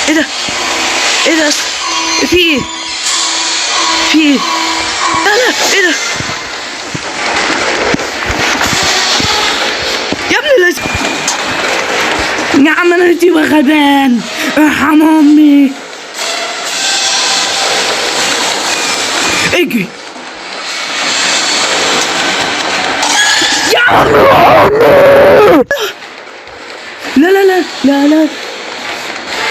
ايه ده؟ ايه ده؟ في ايه؟ في ايه؟ لا لا، ايه ده؟ يا ابني لازم يا عم انا تبقى غبان. ارحم امي. اجري يا عم. لا لا لا لا لا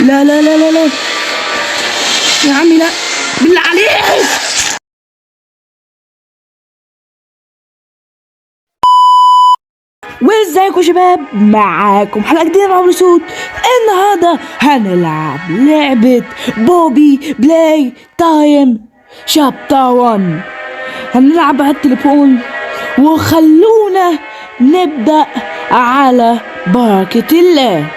لا لا لا لا لا يا عمي لا، بالله عليك. وازيكم يا شباب؟ معاكم حلقة جديدة مع بلوسوت. النهاردة هنلعب لعبة بوبي بلاي تايم شابتر 1. هنلعب على التليفون، وخلونا نبدأ على بركة الله.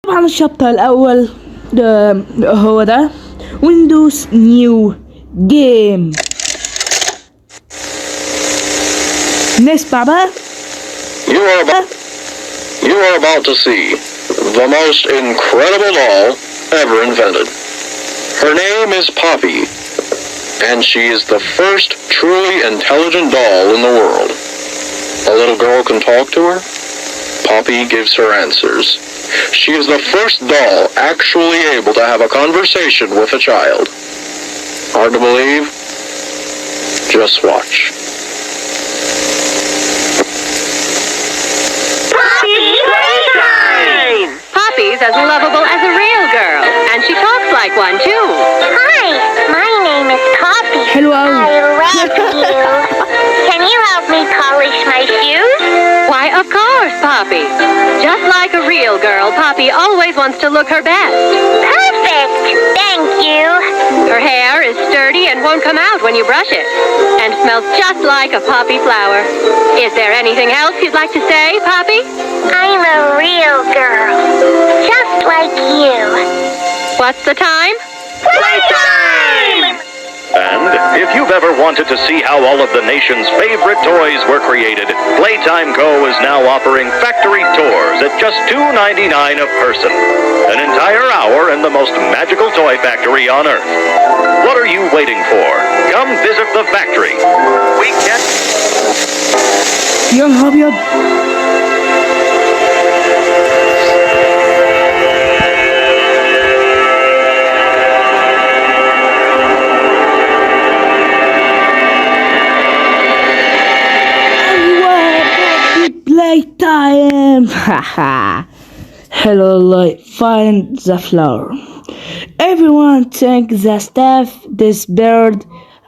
طبعا الشابتر الأول ده هو ده ويندوز نيو جيم. نسمع بقى. You are about to see the most incredible doll ever invented. Her name is Poppy, and she is the first truly intelligent doll in the world. A little girl can talk to her. Poppy gives her answers. She is the first doll actually able to have a conversation with a child. Hard to believe? Just watch. Poppy's as lovable as a real girl, and she talks like one too. Hi, my name is Poppy. Hello. I love you. Can you help me polish my shoes? Why, of course, Poppy. Just like a real girl, Poppy always wants to look her best. Perfect. Thank you. Her hair is sturdy and won't come out when you brush it, and smells just like a poppy flower. Is there anything else you'd like to say, Poppy? I'm a real girl, just like you. What's the time? Playtime! And if you've ever wanted to see how all of the nation's favorite toys were created, Playtime Co. is now offering factory tours at just $2.99 a person. An entire hour in the most magical toy factory on Earth. What are you waiting for? Come visit the factory. We can't... يا نهار ابيض. Playtime. Hello, like find the flower. Everyone thank the staff. This bird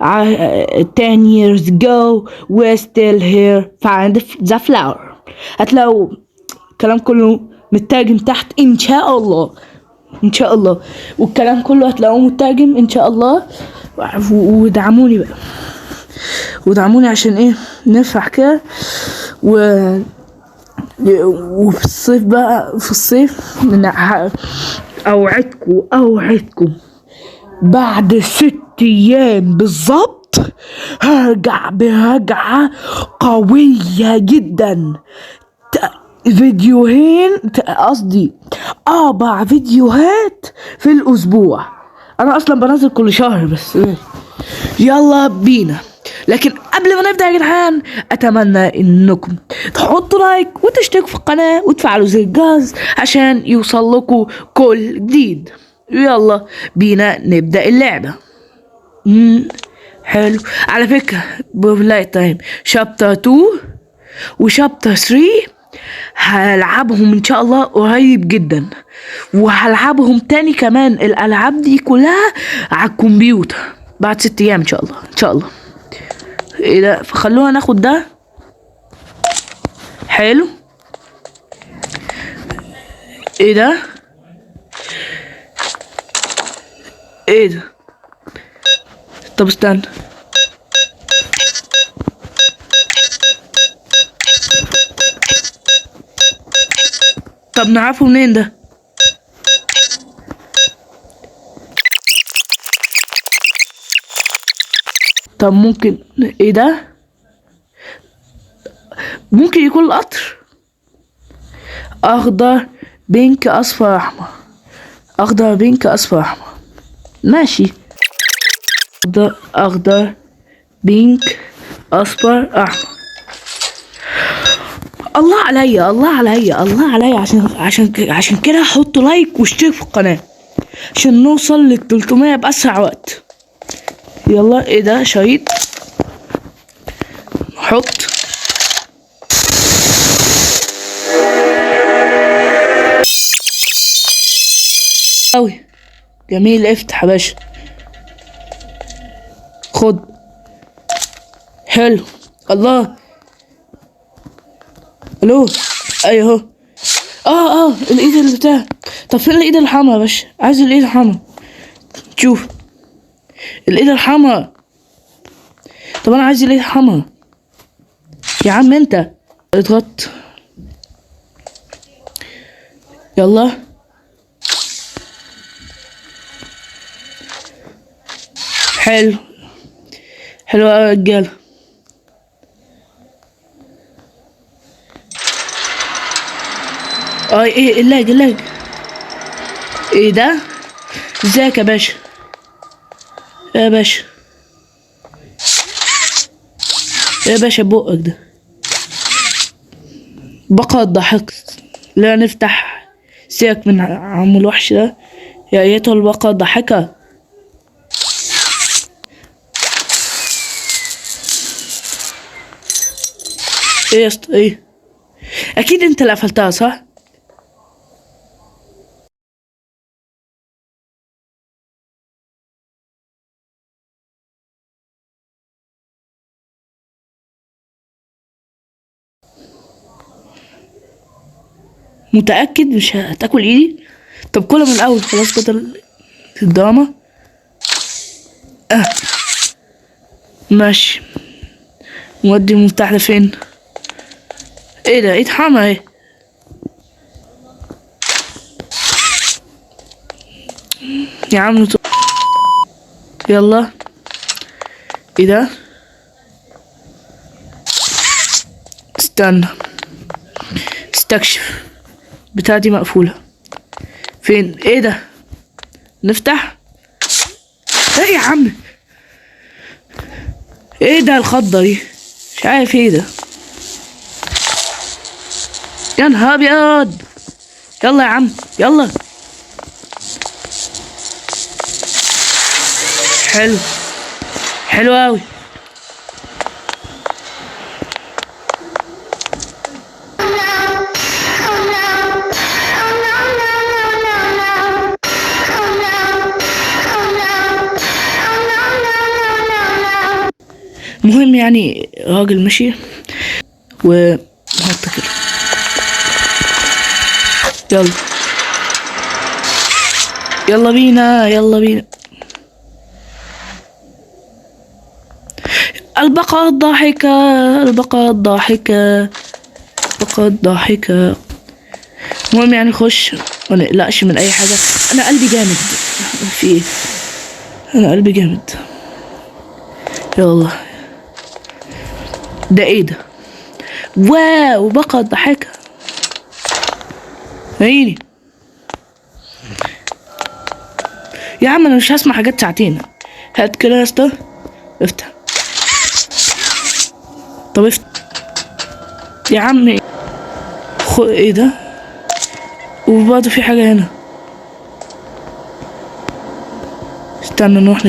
10 years ago we're still here. Find the flower. هتلاقوا الكلام كله مترجم تحت ان شاء الله. ان شاء الله. والكلام كله هتلاقوه مترجم ان شاء الله. ودعموني بقى، ودعموني عشان ايه نفرح كده. وفي الصيف بقى، في الصيف اوعدكم بعد 6 ايام بالظبط هرجع برجعة قوية جدا. فيديوهين، قصدي 4 فيديوهات في الاسبوع. انا اصلا بنزل كل شهر بس. يلا بينا. لكن قبل ما نبدأ يا جدعان، اتمنى انكم تحطوا لايك وتشتركوا في القناة وتفعلوا زر الجرس عشان يوصل لكم كل جديد. يلا بينا نبدأ اللعبة. حلو. على فكرة بلاي تايم شابتر 2 وشابتر 3 هلعبهم ان شاء الله قريب جدا، وهلعبهم تاني كمان الالعاب دي كلها على الكمبيوتر بعد 6 ايام ان شاء الله. ان شاء الله. ايه ده؟ فخلونا ناخد ده. حلو. ايه ده؟ ايه ده؟ طب استنى. طب نعرفه منين ده؟ طب ممكن ايه ده؟ ممكن يكون القطر. اخضر بينك اصفر احمر، اخضر بينك اصفر احمر، ماشي. اخضر بينك اصفر احمر. الله عليا الله عليا الله عليا، عشان كده حطوا لايك واشتركوا في القناة عشان نوصل لل 300 بأسرع وقت. يلا ايه ده؟ شريط. حط. اوي جميل. افتح يا باشا. خد. حلو. الله. الو. ايوه اهو. الايد اللي بتاع. طب فين الايد الحمرا يا باشا؟ عايز الايد الحمرا. شوف الايد الحمرا. طب انا عايز الايد الحمرا يا عم. انت اضغط. يلا. حلو حلو يا رجاله. ايه اللاج. ايه ده؟ ازيك يا باشا؟ يا باشا بقك ده بقى الضحك. لا نفتح. سيبك من عم الوحش ده يا ايتها البقى الضحكة. ايه يا اسطى؟ ايه؟ اكيد انت اللي قفلتها صح؟ متأكد مش هتاكل ايدي؟ طب كلها من الاول خلاص بدل الدراما. ماشي. نودي المفتاح ده فين؟ ايه ده؟ ايد حمرا ايه؟ يا عم يلا. ايه ده؟ استنى استكشف. بتاعتي مقفولة. فين؟ ايه ده؟ نفتح. ايه يا عم؟ ايه ده الخضة دي؟ مش عارف ايه ده. يا نهار ابيض. يلا يا عم يلا. حلو حلو اوي. المهم يعني راجل مشي وحط كده. يلا بينا. البقرة الضاحكة. المهم يعني خش ما نقلقش من اي حاجة. انا قلبي جامد. في ايه؟ انا قلبي جامد. يلا. ده ايه ده؟ واو بقرة ضحكة. عيني يا عم. انا مش هسمع حاجات ساعتين. هات كده يا اسطى. افتح. طب افتح يا عم. ايه ده؟ وبرضه في حاجة هنا. استنى نروح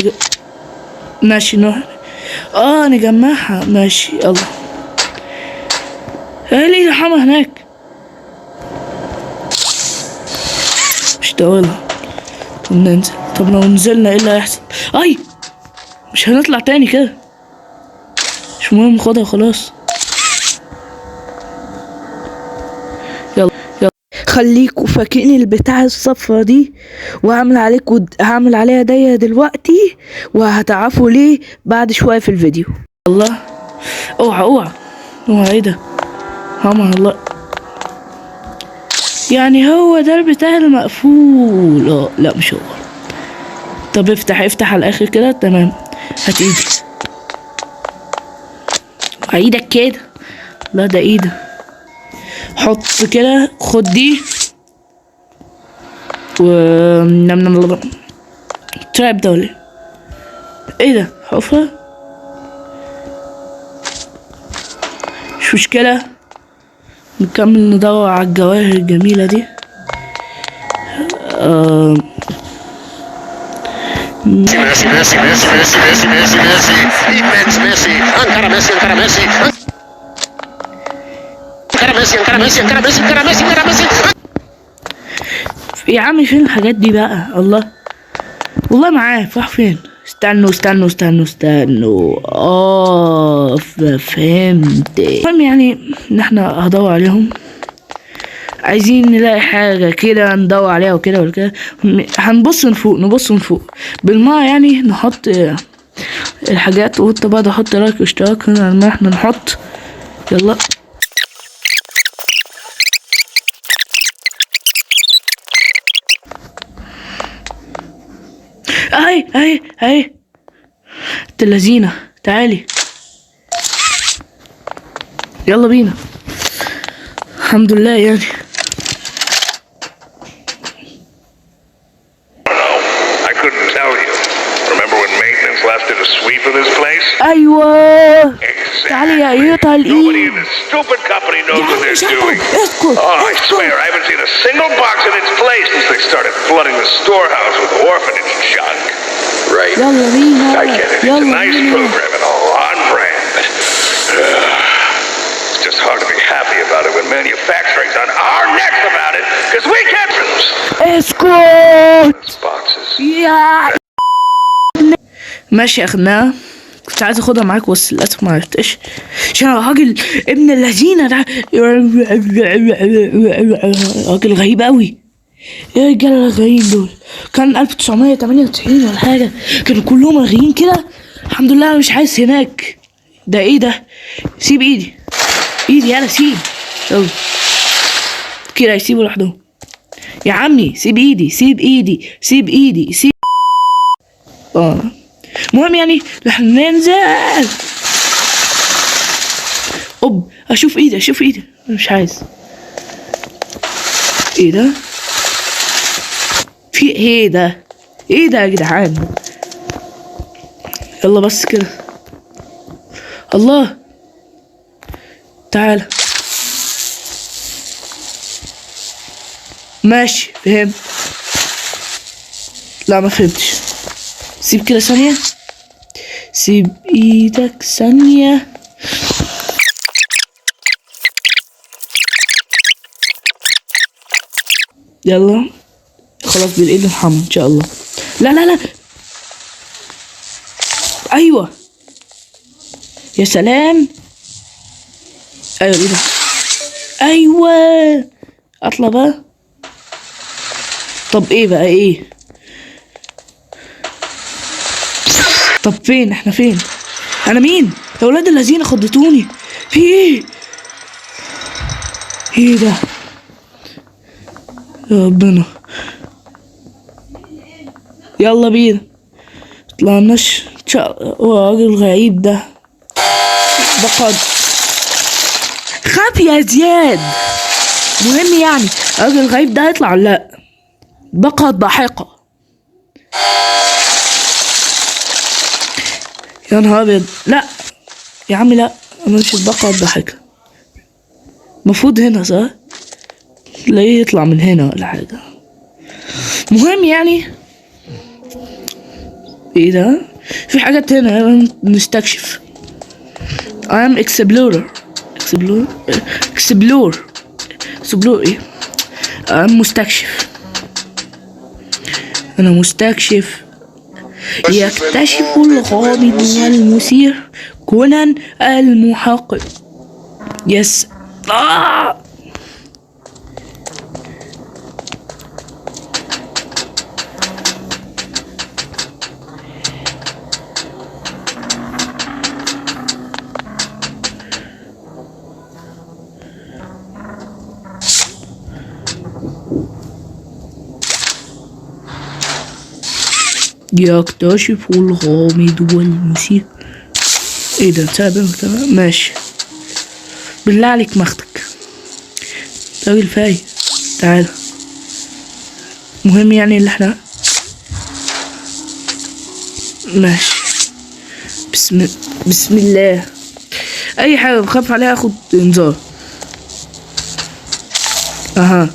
ماشي نروح. نجمعها. ماشي يلا. ايه اللي الحمى هناك؟ مش طاولة. طب ننزل. طب لو نزلنا ايه اللي هيحصل؟ مش هنطلع تاني كده. مش مهم خدها خلاص. يلا خليكوا فاكرين البتاع الصفرا دي وهعمل عليها دايرة دلوقتي وهتعرفوا ليه بعد شوية في الفيديو. الله. اوعى ايه ده؟ الله. يعني هو ده البتاع المقفول. لا مش هو. طب افتح على الاخر كده. تمام. هات ايدي. ايدك كده. لا ده ايه ده؟ حط كده، خد دي و تراب ده ولا ايه ده؟ حفرة مش مشكلة، نكمل ندور على الجواهر الجميلة دي. Messi, Messi, Messi, Messi, Messi, Messi, Messi, defense Messi, encara Messi, encara Messi, encara Messi, encara Messi, encara Messi, encara Messi, encara Messi. يا عم فين الحاجات دي بقى؟ الله والله معاه، راح فين؟ استنوا استنوا استنوا استنوا. فهمت. المهم يعني ان احنا هدور عليهم، عايزين نلاقي حاجة كده ندور عليها وكده ولا كده. هنبص من فوق، نبص من فوق بالماء يعني، نحط الحاجات. وانت بقى حط لايك واشتراك هنا لما احنا نحط. يلا اهي اهي اهي انت اللذينة، تعالي يلا بينا. الحمد لله يعني. I couldn't tell you. Remember when maintenance left it a sweep of this place? ايوه Exactly. تعالي يا ايوه Nobody in this stupid company knows what they're doing. اسكت Oh, I swear, I haven't seen a single box in its place since they started flooding the storehouse with orphanage junk. Right. يلا بينا I get it. It's a يلا nice بينا. program and all on brand, but it's just hard to be happy about it when manufacturing's on our necks about it, because we can't produce اسكت boxes. يا ماشي اخدناها. كنت عايز اخدها معاك بس للاسف ما عرفتش عشان الراجل ابن اللذينه ده راجل غريب قوي. ايه الرجاله الغريبين دول؟ كان 1998 ولا حاجه، كانوا كلهم غريبين كده. الحمد لله انا مش عايز هناك. ده ايه ده؟ سيب ايدي ايدي يلا سيب. يلا كده يسيبوا لوحدهم. يا عمي سيب ايدي سيب ايدي سيب ايدي سيب. المهم يعني احنا ننزل. اشوف ايدي اشوف ايدي. مش عايز. ايه ده؟ في ايه ده؟ ايه ده يا جدعان؟ يلا بس كده. الله تعال. ماشي فهمت. لا ما فهمتش. سيب كده ثانية، سيب ايدك ثانية. يلا خلاص بالايد الحمراء ان شاء الله. لا لا لا ايوه يا سلام. ايوه ايه ده؟ ايوه اطلع بقى. طب ايه بقى ايه؟ طب فين احنا فين؟ انا مين؟ يا ولاد الذين خضتوني. في ايه؟ ايه ده؟ يا ربنا. يلا بينا. طلعناش راجل غريب ده بقى خاف يا زياد. مهم يعني الراجل الغريب ده هيطلع ولا لا؟ بقى ضاحكة. يا نهار ابيض. لا يا عم لا، انا مش البقرة الضاحكة. المفروض هنا صح؟ تلاقيه يطلع من هنا ولا حاجة. مهم يعني ايه ده؟ في حاجات هنا نستكشف. I am explorer. explore ايه؟ I am مستكشف. انا مستكشف. يكتشف الغامض والمثير كونان المحقق. يس يكتشف الغامض والمثير ايه ده سابق تمام ماشي. بالله عليك ماخدك راجل فايق. تعال مهم يعني اللي احنا ماشي. بسم الله. اي حاجة بخاف عليها اخد انذار. اها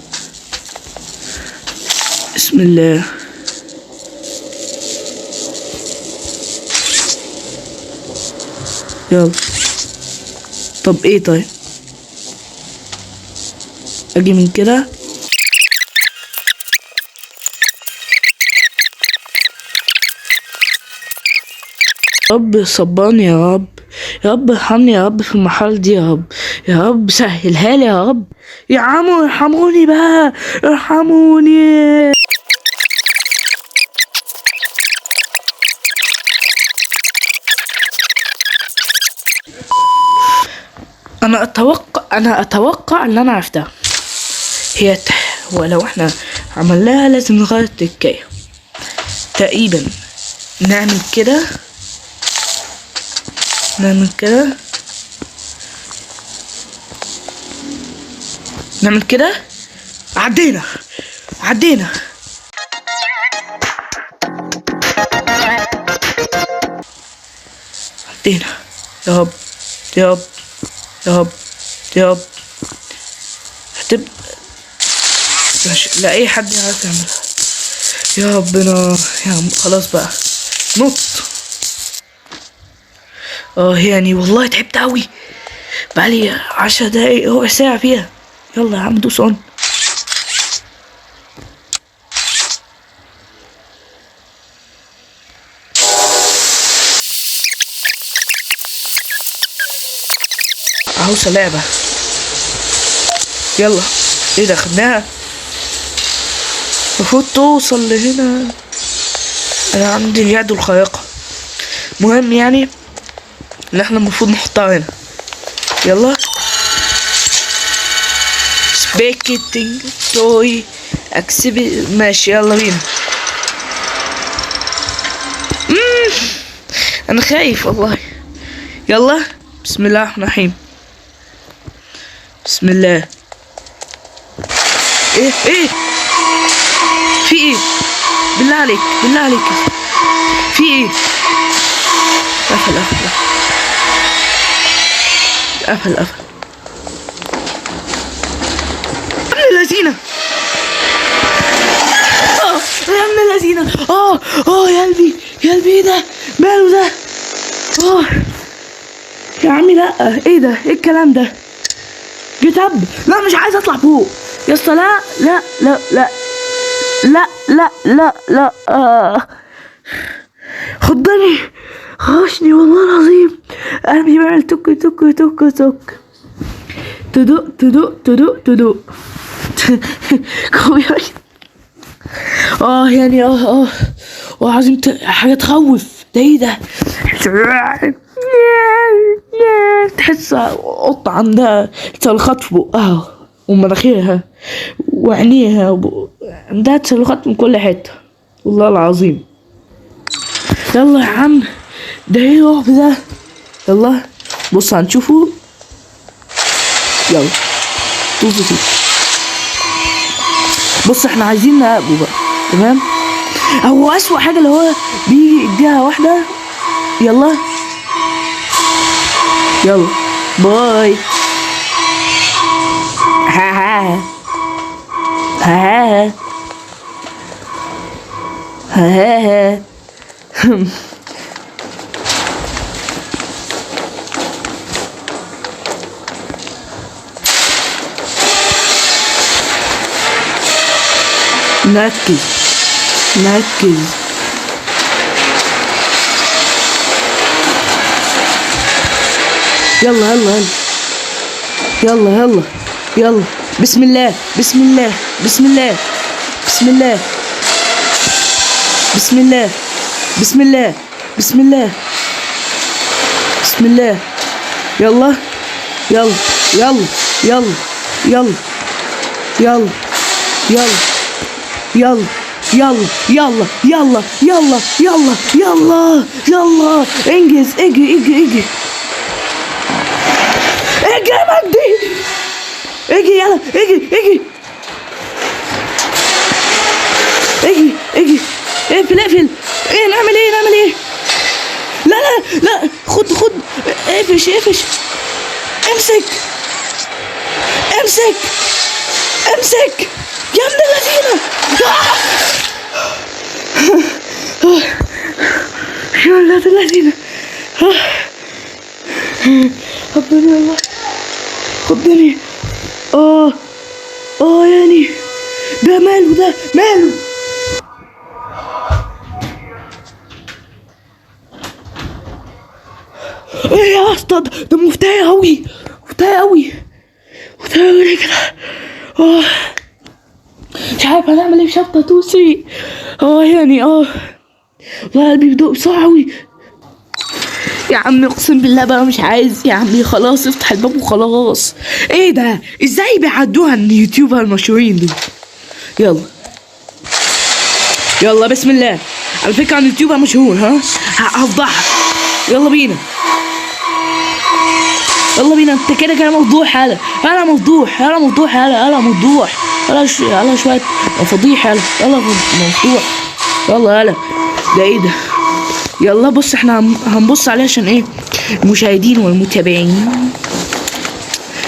بسم الله. يلا طب ايه طيب اجي من كده. يا رب صبرني يا رب. يا رب ارحمني يا رب في المرحلة دي يا رب. يا رب سهلها لي يا رب. يا عمو ارحموني بقى ارحموني. انا اتوقع ان انا عرفتها. هي ولو احنا عملناها لازم نغير التكاية تقريبا. نعمل كده نعمل كده. عدينا يا رب يا رب هتبقى ماشي. لا اي حد يعرف يعملها يا ربنا. يا خلاص بقى نط. يعني والله تعبت اوي بقالي 10 دقايق ربع ساعة فيها. يلا يا عم دوس اون. عروسة لعبة. يلا ايه ده خدناها. المفروض توصل لهنا. انا عندي اليد الخارقة. مهم يعني ان احنا المفروض نحطها هنا. يلا سبيكتنج توي اكسبي ماشي يلا بينا. انا خايف والله. يلا بسم الله الرحمن الرحيم. بسم الله. ايه في ايه بالله عليك في ايه. قفل ابن اللذينة. يا ابن اللذينة. يا قلبي ايه ده ماله ده. يا عمي لا ايه ده ايه الكلام ده. جتب لا مش عايز اطلع فوق يا اسطى. لا خضني خشني والله العظيم. قلبي بيعمل توك تدق يعني عظيم. حاجة تخوف. ده ايه ده. تحس قطة عندها تسلخات في بقها ومناخيرها وعينيها عندها تسلخات من كل حتة والله العظيم. يلا يا عم ده ايه الرعب ده. يلا بص هنشوفه. يلا طوزتي. بص احنا عايزين نراقبه بقى تمام. هو اسوأ حاجة اللي هو بيجي يديها واحدة. يلا باي. ها نركز يلا بسم الله يلا انجز اجري اجري يلا اجري اجري اجري اجري. اقفل اقفل. ايه نعمل ايه نعمل ايه؟ لا لا لا خد خد. اقفش اقفش. امسك امسك امسك يا ابن اللذينة. يا ولاد اللذينة. خدني والله خدني. يعني ده ماله ده ماله. ايه يا اسطى ده مفتاح اوي مفتاح اوي مفتاح اوي كده. مش عارف هنعمل ايه في شابتر 2 3. يعني والله قلبي بدق بسرعة اوي. يا عمي اقسم بالله بقى مش عايز يا عمي، خلاص افتح الباب وخلاص. ايه ده ازاي بيعدوها اليوتيوبر المشهورين دول؟ يلا يلا بسم الله. على فكرة عن يوتيوبر مشهور هفضحك. يلا بينا يلا بينا. انت كده مفضوح. هلا مفضوح هلا مفضوح هلا مفضوح هلا شوية فضيح هلا مفضوح. يلا ده ايه ده؟ يلا بص احنا هنبص عليه عشان ايه المشاهدين والمتابعين.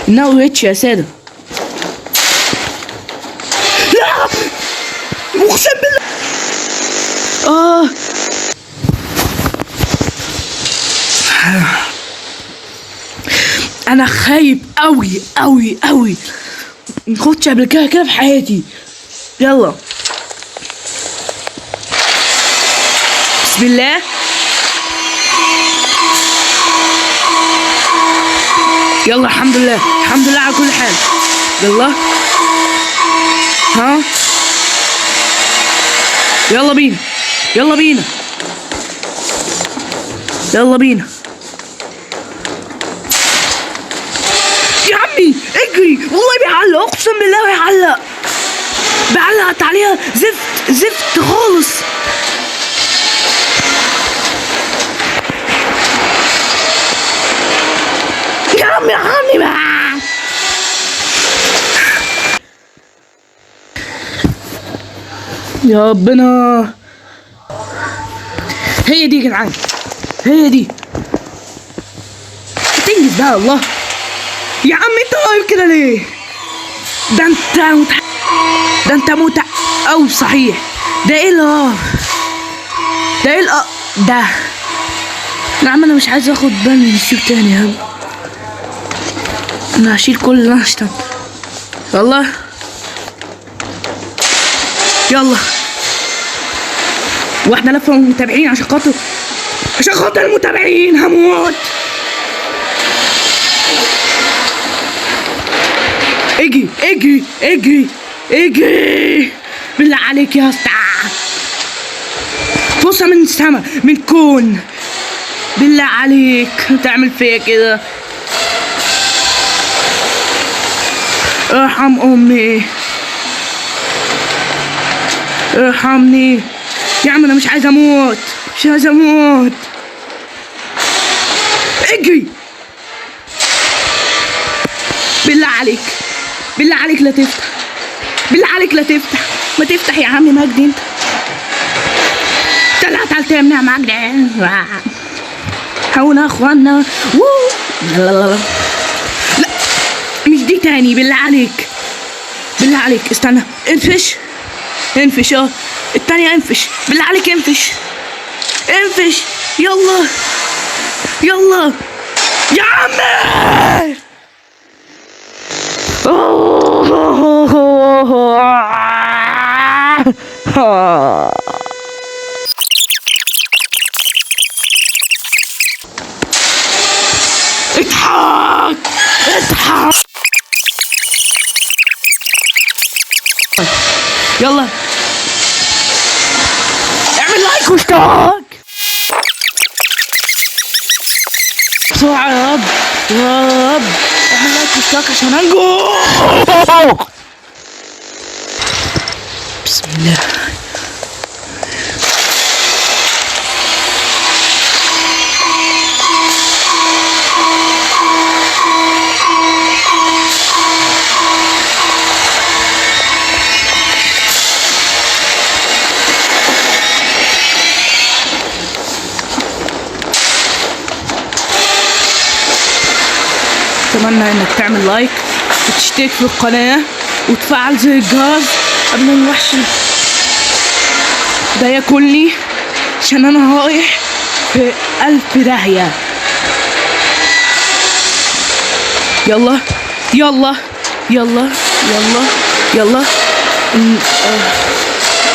انه ريتش يا سادة. لا اقسم بالله. انا خايف اوي اوي اوي. مخدتش قبل كده في حياتي. يلا بسم الله. يلا الحمد لله الحمد لله على كل حال. يلا يلا بينا يلا بينا يلا بينا يا عمي اجري. والله بيعلق اقسم بالله بيعلق عليها زفت خالص. يا عمي بقى. يا ربنا. هي دي يا جدعان هي دي. تنجز بقى الله. يا عم انت واقف كده ليه؟ ده انت او صحيح. ده ايه ده يا عم انا مش عايز اخد بالي من الشيب تاني يا عم. انا هشيل كل اللي انا اشتغل. يلا واحدة لفة المتابعين عشان خاطر المتابعين هموت. اجري بالله عليك يا اسطى. بص من السما من الكون بالله عليك تعمل فيا كده. ارحم امي ارحمني يا عم. انا مش عايز اموت اجري بالله عليك لا تفتح. ما تفتح يا عم مجدي. انت تعال تمنع مجدي. هونا اخوانا. لا مش دي تاني. بالله عليك استنى. انفش التانية انفش بالله عليك. انفش يلا يا عمي. اضحك يلا اعمل لايك واشتراك بسرعة يا رب اعمل لايك واشتراك عشان انجو. بسم الله. اتمنى انك تعمل لايك وتشترك في القناة وتفعل زر الجرس قبل ما الوحش ده ياكلني، عشان انا رايح في 1000 داهية. يلا يلا يلا يلا يلا.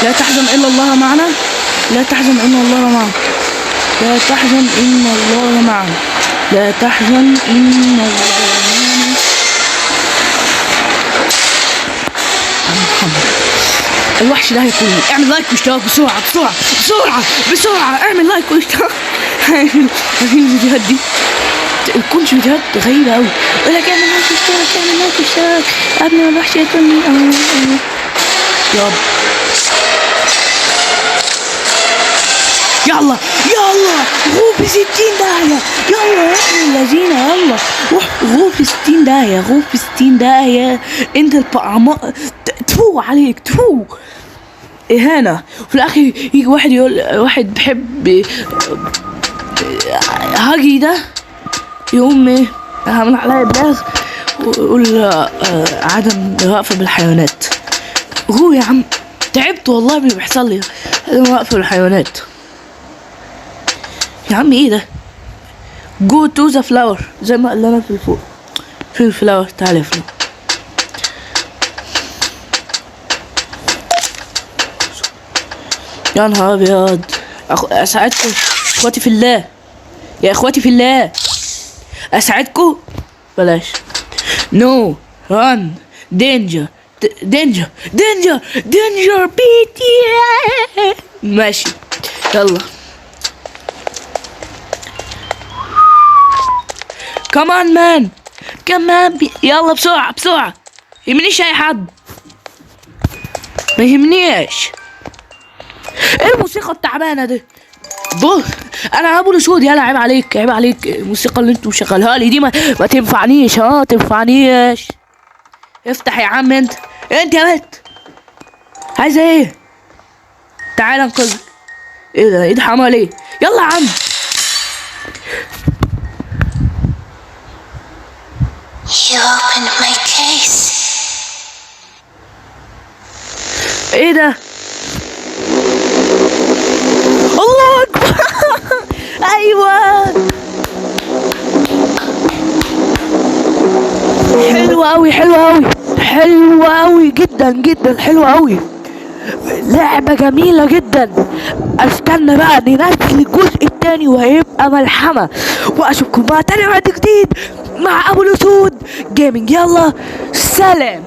لا تحزن الا الله معنا، لا تحزن ان الله معنا، لا تحزن ان الله معنا، لا تحزن ان الله معنا. محمد الوحش ده هيكون. اعمل لايك واشتراك بسرعة بسرعة بسرعة بسرعة. اعمل لايك واشتراك. عارفين الفيديوهات دي تكونش فيديوهات غريبة اوي، يقول لك اعمل لايك واشتراك اعمل لايك واشتراك قبل ما الوحش ياكلني. يلا يلا يلا غوف 60 داهية. يلا يا ابن الذين يلا غوف 60 داهية، غوف 60 داهية. انت الطعماء تفو عليك تفو اهانة. وفي الاخر يجي واحد يقول، واحد بيحب هاجي ده يقوم ايه عامل عليا بلاغ ويقول عدم رأفة بالحيوانات. هو يا عم تعبت والله من اللي بيحصل لي. عدم رأفة بالحيوانات يا عم. ايه ده؟ جو تو ذا فلاور زي ما قال لنا في الفوق. فين الفلاور؟ تعالى يا فلاور. يا نهار ابيض. اساعدكم اخواتي في الله، يا اخواتي في الله اساعدكم. بلاش. نو ران دينجر دينجر دينجر دينجر بيتي. ماشي يلا. كمان مان كمان يلا بسرعة بسرعة. يهمنيش اي حد، ما يهمنيش. ايه الموسيقى التعبانة دي؟ بص انا ابو الاسود. يلا عيب عليك عيب عليك. الموسيقى اللي انتوا مشغلها لي دي ما تنفعنيش. تنفعنيش. افتح يا عم انت يا بنت. عايزة ايه؟ تعالى انقذك. ايه ده؟ ايه ده حمار ليه؟ يلا يا عم. You opened my case. ايه ده؟ الله اكبر. ايوه حلوة اوي حلوة اوي حلوة اوي جدا جدا حلوة اوي. لعبة جميلة جدا. استنى بقى ننزل الجزء التاني وهيبقى ملحمة. واشوفكم بقى تاني وقت جديد مع ابو الاسود جيمنج. يلا سلام.